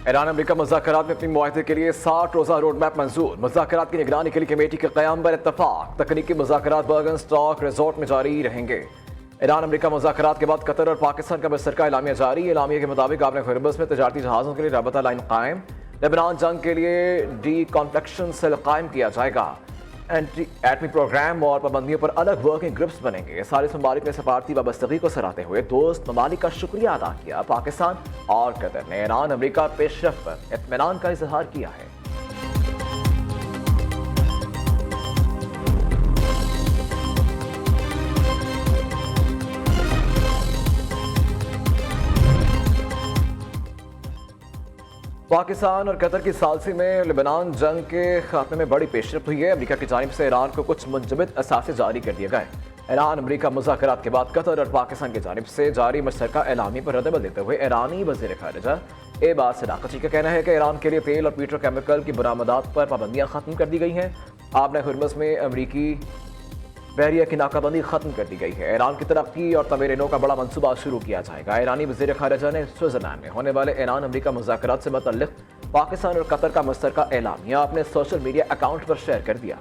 Iran America मुज़ाकरात में अपनी मुआहदे के लिए 60 रोज़ा रोड मैप मंजूर। मुज़ाकरात की निगरानी के लिए कमेटी के क़याम पर इत्तफाक। तकनीकी मुज़ाकरात बर्गन स्टॉक रिजॉर्ट में जारी रहेंगे। ईरान अमेरिका मुज़ाकरात के बाद कतर और पाकिस्तान का मुश्तरका एलामिया जारी। एलामिया के मुताबिक आपने हुर्मुज़ में तजारती जहाज़ों के लिए राबता लाइन कायम। लेबनान जंग के लिए डी कॉन्फ्लिक्शन सेल कायम किया जाएगा। एटमी प्रोग्राम और पाबंदियों पर अलग वर्किंग ग्रुप्स बनेंगे। सारे ममालिक ने सफारती वाबस्तगी को सराहते हुए दोस्त ममालिक का शुक्रिया अदा किया। पाकिस्तान और कतर ने ईरान अमेरिका पेशरफ पर इत्मीनान का इजहार किया है। पाकिस्तान और कतर की सालसी में लेबनान जंग के खात्मे में बड़ी पेशरफ हुई है। अमेरिका की जानिब से ईरान को कुछ मुंजमद असासे जारी कर दिए गए। ईरान अमेरिका मुज़ाकरात के बाद कतर और पाकिस्तान की जानिब से जारी मुश्तरका एलामी पर रद्दअमल देते हुए ईरानी वज़ीर ख़ारिजा एबास सदाकती का कहना है कि ईरान के लिए तेल और पेट्रोकेमिकल की बरामदात पर पाबंदियाँ खत्म कर दी गई हैं। आपने हुर्मुज़ में अमरीकी बहरिया की नाकाबंदी खत्म कर दी गई है। ईरान की तरक्की और तमेरनों का बड़ा मंसूबा शुरू किया जाएगा। ईरानी वज़ीर ख़ारिजा ने स्विट्ज़रलैंड में होने वाले ईरान अमेरिका मुज़ाकरात से मुतल्लिक़ पाकिस्तान और कतर का मुश्तरका एलामिया अपने सोशल मीडिया अकाउंट पर शेयर कर दिया।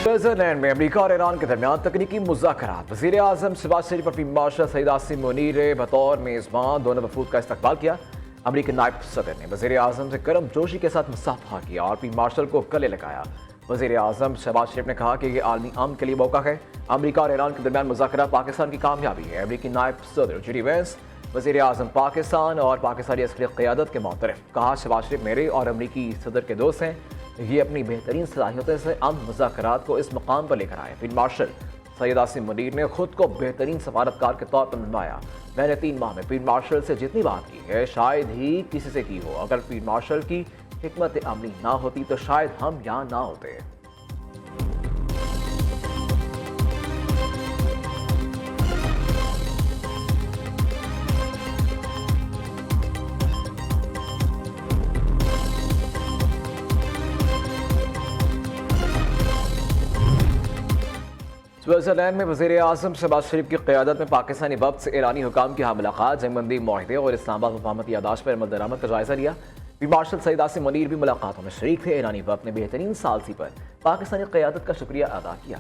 स्विट्ज़रलैंड में अमेरिका और ईरान के दरमियान तकनीकी मुज़ाकरात। वज़ीर आज़म शहबाज शरीफ और फील्ड मार्शल सईद आसिम मुनीर ने बतौर मेज़बान दोनों वफूद का इस्तकबाल किया। अमरीकी नायब सदर ने वज़ीर आज़म से करम जोशी के साथ मुसाफहा किया और फील्ड मार्शल को गले लगाया। वज़ीर आज़म शहबाज शरीफ ने कहा कि यह आलमी अमन के लिए मौका है। अमरीका और ईरान के दरमियान मुज़ाकरात पाकिस्तान की कामयाबी है। अमरीकी नायब सदर जी डी वेंस वज़ीर आज़म पाकिस्तान और पाकिस्तानी अस्करी क़यादत के मोतरफ़। कहा शहबाज शरीफ मेरे और अमरीकी सदर के दोस्त हैं। ये अपनी बेहतरीन सलाहियतों से अमन मुज़ाकरात को इस मुकाम पर लेकर आए। फील्ड मार्शल सैयद आसिम मुनीर ने खुद को बेहतरीन सफारतकार के तौर पर नुमाया। मैंने 3 माह में फील्ड मार्शल से जितनी बात की है शायद ही किसी से की हो। अगर फील्ड मार्शल की हिकमत अमली ना होती तो शायद हम यहाँ ना होते। स्विट्ज़रलैंड में वज़ीर आज़म शहबाज शरीफ की क़यादत में पाकिस्तानी वक्त से ईरानी हुकाम की मुलाकात, जंगबंदी मुआहदे और इस्लामाबाद मफाहमती यादाश्त पर अमल दरामद का जायजा लिया। फील्ड मार्शल सईद आसिम मुनीर भी मुलाकातों में शरीक थे। ईरानी वक्त ने बेहतरीन सालसी पर पाकिस्तानी क़यादत का शुक्रिया अदा किया।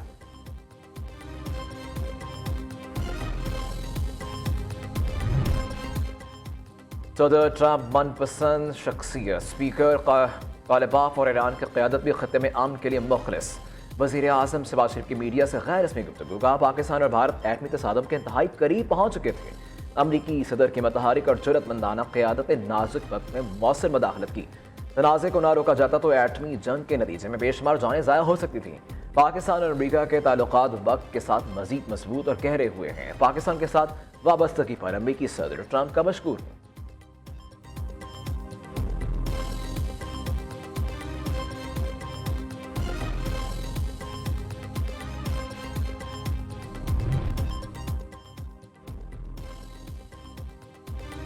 सदर ट्रंप मनपसंद शख्सियत स्पीकर कालिबाफ और ईरान की क़यादत भी ख़त्ते में अमन के लिए मुखलिस। वज़ीर आज़म शहबाज शरीफ की मीडिया से गैर रस्मी गुफ्तगू का पाकिस्तान और भारत एटमी तसादुम के इंतहाई करीब पहुँच चुके थे। अमरीकी सदर की मतहारिक और जुर्रतमंदाना क़यादत नाजुक वक्त में मौसर मदाखलत की। तनाज़े को ना रोका जाता तो एटमी जंग के नतीजे में बेशुमार जानें ज़ाया हो सकती थी। पाकिस्तान और अमरीका के ताल्लुकात वक्त के साथ मज़ीद मजबूत और गहरे हुए हैं। पाकिस्तान के साथ वाबस्तगी पर अमरीकी सदर ट्रंप का मशकूर हूँ।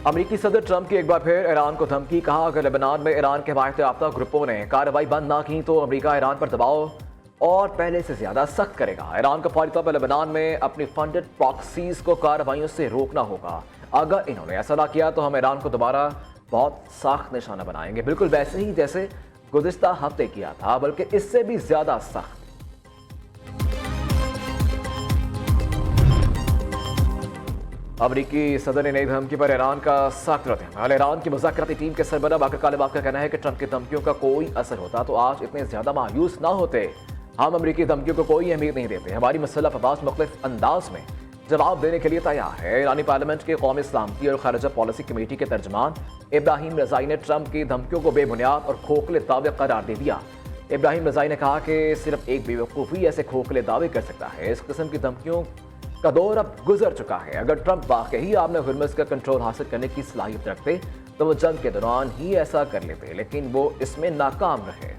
अमरीकी सदर ट्रंप की एक बार फिर ईरान को धमकी। कहा अगर लेबनान में ईरान के हिमायत याफ्ता ग्रुपों ने कार्रवाई बंद ना की तो अमरीका ईरान पर दबाव और पहले से ज्यादा सख्त करेगा। ईरान को फौरी तौर पर लेबनान में अपनी फंडेड प्रॉक्सीज को कार्रवाइयों से रोकना होगा। अगर इन्होंने ऐसा ना किया तो हम ईरान को दोबारा बहुत सख्त निशाना बनाएंगे, बिल्कुल वैसे ही जैसे गुज़िश्ता हफ्ते किया था, बल्कि इससे भी ज्यादा सख्त। अमरीकी सदर ने नई धमकी पर ईरान का सख्त रद्द। ईरान की मुज़ाकराती टीम के सरबराह बाकर कालिबाफ का कहना है कि ट्रंप की धमकियों का कोई असर होता तो आज इतने ज्यादा मायूस ना होते। हम अमरीकी धमकियों को कोई अहमियत नहीं देते। हमारी मुसल्लह अफवाज मुख्तलिफ अंदाज में जवाब देने के लिए तैयार है। ईरानी पार्लियामेंट के कौमी सलामती और खारजा पॉलिसी कमेटी के तर्जमान इब्राहिम रज़ाई ने ट्रंप की धमकियों को बेबुनियाद और खोखले दावे करार दे दिया। इब्राहिम रज़ाई ने कहा कि सिर्फ एक बेवकूफ़ी ऐसे खोखले दावे कर सकता है। इस किस्म की धमकियों का दौर अब गुजर चुका है। अगर ट्रंप वाकई आपने हुर्मुज़ का कंट्रोल हासिल करने की सलाहियत रखते तो वो जंग के दौरान ही ऐसा कर लेते, लेकिन वो इसमें नाकाम रहे।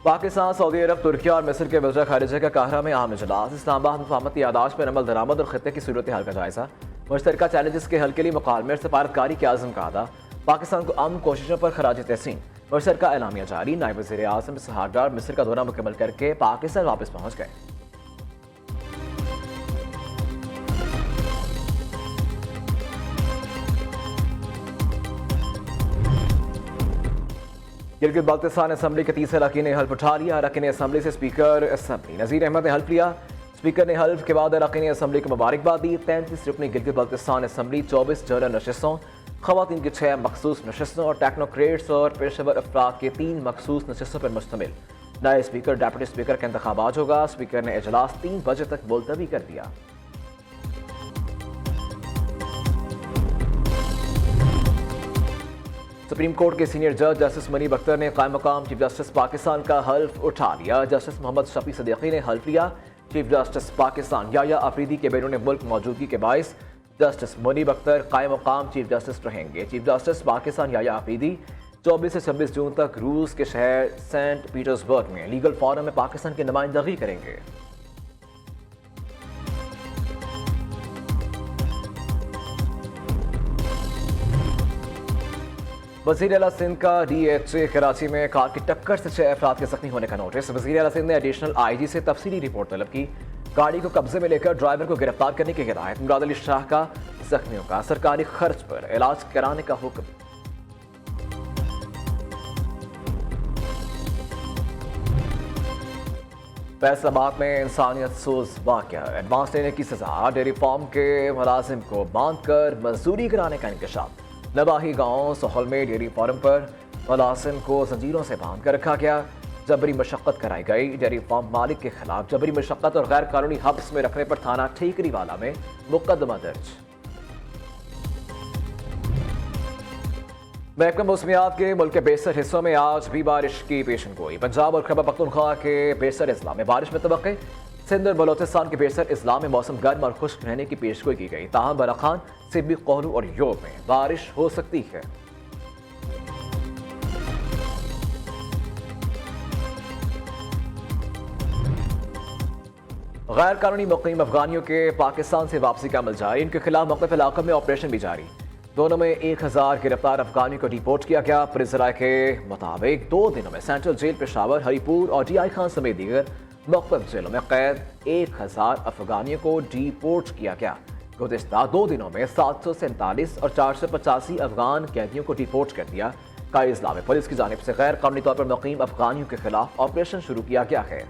पाकिस्तान, सऊदी अरब, तुर्की और मिस्र के वज़ीर ख़ारिजा का काहिरा में अहम इजलास। इस्लामाबाद मुफाहमती यादाश्त पर अमल दरामद और खत्ते की सूरत हाल का जायजा। मुश्तरका चैलेंजेस के हल के लिए मुकालमे सफारतकारी के आज़म का अदा। पाकिस्तान को अमन कोशिशों पर खराज तहसीन। मुश्तरका एलामिया जारी। नायब वज़ीर आज़म इसहाक डार मिस्र का दौरा मुकम्मल करके पाकिस्तान वापस पहुँच गए। गिलगित बाल्तिस्तान असम्बली के तीसरे अरकान ने हल्फ उठा लिया। अरकान असम्बली से स्पीकर असम्बली नज़ीर अहमद ने हल्फ लिया। स्पीकर ने हल्फ के बाद अरकान असम्बली को मुबारकबाद दी। 33 रुकनी गिलगित बाल्तिस्तान असम्बली 24 जनरल नशस्तों, खवातीन की 6 मखसूस नशस्तों और टेक्नोक्रेट्स और पेशेवर अफराद के 3 मखसूस नशस्तों पर मुश्तमिल। नए स्पीकर डिप्टी स्पीकर का इंतखाबात होगा। स्पीकर ने इजलास 3 बजे तक मुलतवी कर दिया। सुप्रीम कोर्ट के सीनियर जज जस्टिस मनी बख्तर ने कायम मकाम चीफ जस्टिस पाकिस्तान का हल्फ उठा लिया। जस्टिस मोहम्मद शफी सदीकी ने हल्फ लिया। चीफ जस्टिस पाकिस्तान याया अफरीदी के बैरून मुल्क मौजूदगी के बायस जस्टिस मनी बख्तर कायम मकाम चीफ जस्टिस रहेंगे। चीफ जस्टिस पाकिस्तान याया अफरीदी 24 से 26 जून तक रूस के शहर सेंट पीटर्सबर्ग में लीगल फोरम में पाकिस्तान की नुमाइंदगी करेंगे। वज़ीर आला सिंध का DHA कराची में कार की टक्कर से 6 अफराद के जख्मी होने का नोटिस। वज़ीर आला सिंध ने एडिशनल IG से तफसीली रिपोर्ट तलब की। गाड़ी को कब्जे में लेकर ड्राइवर को गिरफ्तार करने की हिदायत। मुराद अली शाह का जख्मियों का सरकारी खर्च पर इलाज कराने का हुक्म। फैसलाबाद में इंसानियत सोज वाक़या। एडवांस लेने की सजा। डेयरी फार्म के मुलाजिम को बांध कर मजदूरी कराने का इंकशाफ। नवाही गांव सोहल में डेयरी फार्म पर मुलाजिम को जंजीरों से बांध कर रखा गया। जबरी मशक्कत कराई गई। डेयरी फार्म मालिक के खिलाफ जबरी मशक्कत और गैर कानूनी हब्स में रखने पर थाना ठीकरीवाला में मुकदमा दर्ज। महकमा मौसमियात के मुल्क के बेशतर हिस्सों में आज भी बारिश की पेशन गोई। पंजाब और खैबर पख्तूनख्वा के बेशतर अजला में बारिश में तवक्के। सिंध और बलोचिस्तान के बेशतर अजला में मौसम गर्म और खुश्क रहने की पेशगोई की गई। ताहम बराखान, सिब्बी, कोहलू और योब में बारिश हो सकती है। गैर कानूनी मुकीम अफगानियों के पाकिस्तान से वापसी का अमल जारी। इनके खिलाफ मुख्तलिफ इलाकों में ऑपरेशन भी जारी। दोनों में 1000 गिरफ्तार अफगानियों को डिपोर्ट किया गया। पुलिस ज़राए के मुताबिक 2 दिनों में सेंट्रल जेल पेशावर, हरीपुर और DI खान समेत दीगर मुख्तलिफ जेलों में कैद 1000 अफगानियों को डिपोर्ट किया गया। गुज़िश्ता 2 दिनों में 747 और 485 अफगान कैदियों को डिपोर्ट कर दिया। कायद इजला में पुलिस की जानिब से गैर कानूनी तौर पर मुकीम अफगानियों के खिलाफ ऑपरेशन शुरू किया गया है।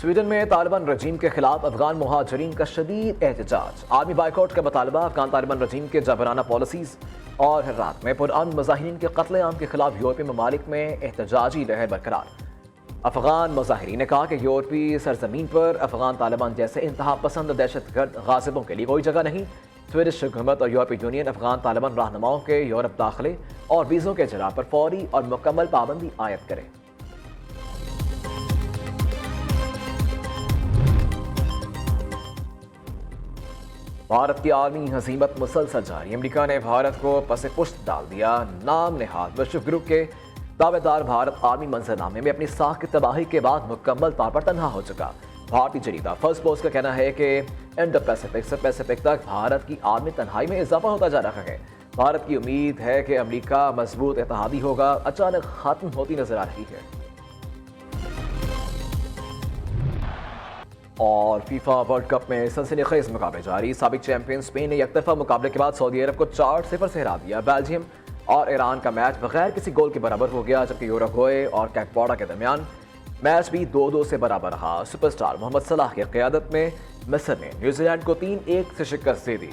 स्वीडन में तालिबान रजीम के खिलाफ अफगान मुहाजिरीन का शदीद एहतजाज। आर्मी बाइकआउट का मुतालबा। अफगान तालिबान रजीम के जबराना पॉलिसीज और हर्रात में पुरअमन मुजाहिरीन के कत्लेआम के खिलाफ यूरोपीय ममालिक में एहतजाजी लहर बरकरार। अफगान मुजाहिरीन ने कहा कि यूरोपीय सरजमीन पर अफगान तालिबान जैसे इंतहा पसंद दहशतगर्द गाजिबों के लिए कोई जगह नहीं। स्वीडिश हुकूमत और यूरोपीय यूनियन अफगान तालिबान रहनुमाओं के यूरोप दाखिले और वीज़ों के इजरा पर फौरी और मुकम्मल पाबंदी आयद करे। भारत की आर्मी हजीमत मुसलसल जारी। अमेरिका ने भारत को पसे पुश्त डाल दिया। नाम नेहाद विश्व ग्रुप के दावेदार भारत आर्मी मंजरनामे में अपनी साख की तबाही के बाद मुकम्मल तौर पर तनहा हो चुका। भारतीय जरीदा फर्स्ट पोस्ट का कहना है कि इंडो पैसिफिक से पैसिफिक तक भारत की आर्मी तन्हाई में इजाफा होता जा रहा है। भारत की उम्मीद है कि अमेरिका मजबूत इत्तेहादी होगा, अचानक खत्म होती नजर आ रही है। और फीफा वर्ल्ड कप में सनसनीखेज मुकाबले जारी। साबिक चैंपियन स्पेन ने एकतरफा मुकाबले के बाद सऊदी अरब को 4-0 से हरा दिया। बेल्जियम और ईरान का मैच बगैर किसी गोल के बराबर हो गया, जबकि यूरुग्वे और कैप के दरमियान मैच भी 2-2 से बराबर रहा। सुपरस्टार मोहम्मद सलाह की क़यादत में मिस्र ने न्यूजीलैंड को 3-1 से शिकस्त दे दी।